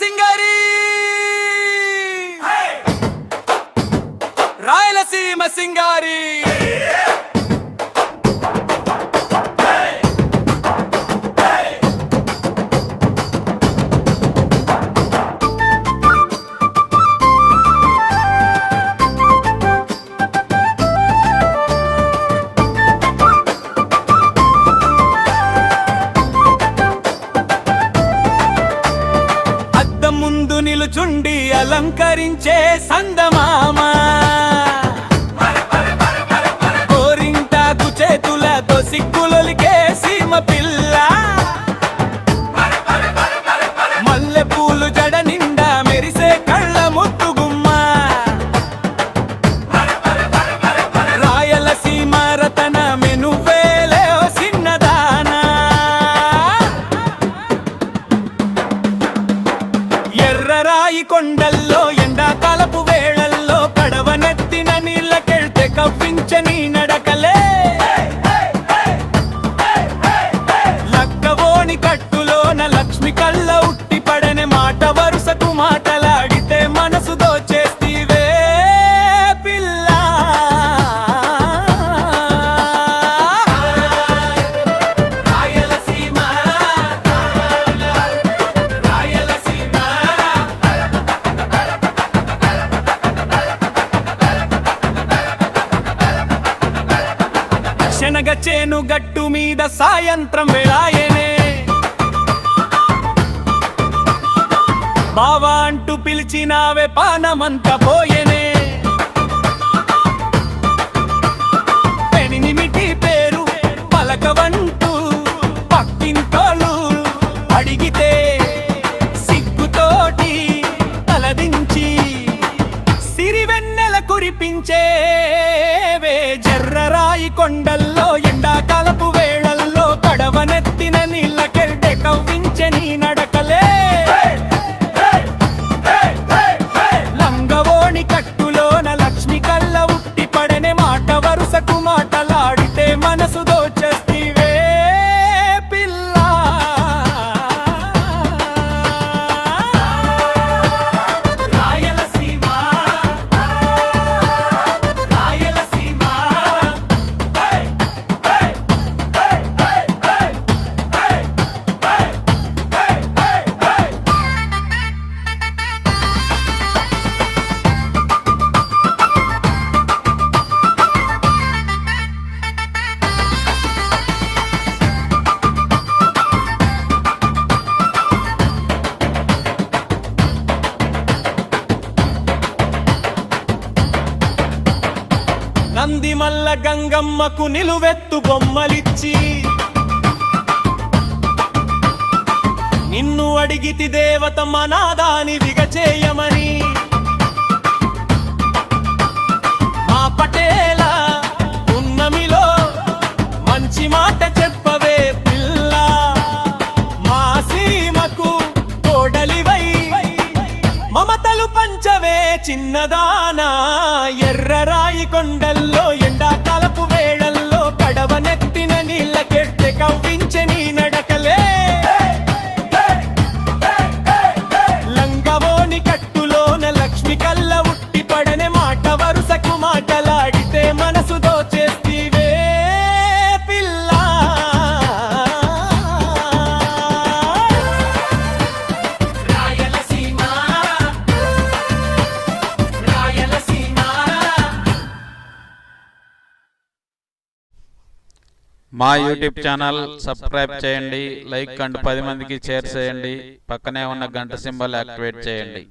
సింగారి రాయలసీమ సింగారి ముందు నిలుచుండి అలంకరించే సందమామ గోరింటాకు చేతులతో సిగ్గులొలికే సీమ పిల్ల మల్లె పూలు జడ నిండా మెరిసే కళ్ళ ముద్దుగుమ్మ రాయలసీమ రతన మెనువేలే ఓ సిన్నదానా ఎర్రరాయి కొండల్లో ఎండాకాలపు వేళల్లో పడవనెత్తిన నీళ్ళకెళ్తే కవ్వించని నడకలే లక్కవోని కట్టులోన లక్ష్మి కళ్ళ ఉట్టి పడని మాట వరుసకు మాటలాడితే మనసు దోచేస్తీవే పిల్ల శనగ చేను గట్టు మీద సాయంత్రం వేళాయనే బావా అంటూ పిలిచినావే పానమంత పోయేనే పెనిమిటి పేరు పలకవంటూ పక్కింటోళ్ళు అడిగితే సిగ్గుతోటి తలదించి సిరివెన్నెల కురిపించేవే జర్రరాయి కొండల్లో ఎండాకాలపు వేళల్లో కడవనెత్తిన నీళ్ళకెళ్తే కవ్వించని నడకలే లంగవోణి కట్టులోన లక్ష్మి కళ్ళ ఉట్టి పడనే మాట వరుసకు మాటలాడితే మనసు దోచేస్తీవే పిల్ల రాయలసీమ రాయలసీమ నందిమల్ల గంగమ్మకు నిలువెత్తు బొమ్మలిచ్చి నిన్ను అడిగితి దేవత మనాదాని విగచేయమని మా పటేల ఉన్నమిలో మంచి మాట చెప్పవే పిల్ల మా సీమకు కోడలివై మమతలు పంచవే చిన్నదానా ఎర్రరాయి కొండల్లో ఎండాకాలపు వేళల్లో కడవనెత్తిన నీళ్ళకెళ్తే కవ్వించని నడకలే లంగవోని కట్టులోన లక్ష్మి కళ్ళ ఉట్టి పడనే మాట వరుసకు మాటలాడితే మనసు దోచేస్తీవే పిల్ల మా యూట్యూబ్ ఛానల్ సబ్స్క్రైబ్ చేయండి, లైక్ అండ్ 10 మందికి షేర్ చేయండి, పక్కనే ఉన్న గంట సింబల్ యాక్టివేట్ చేయండి.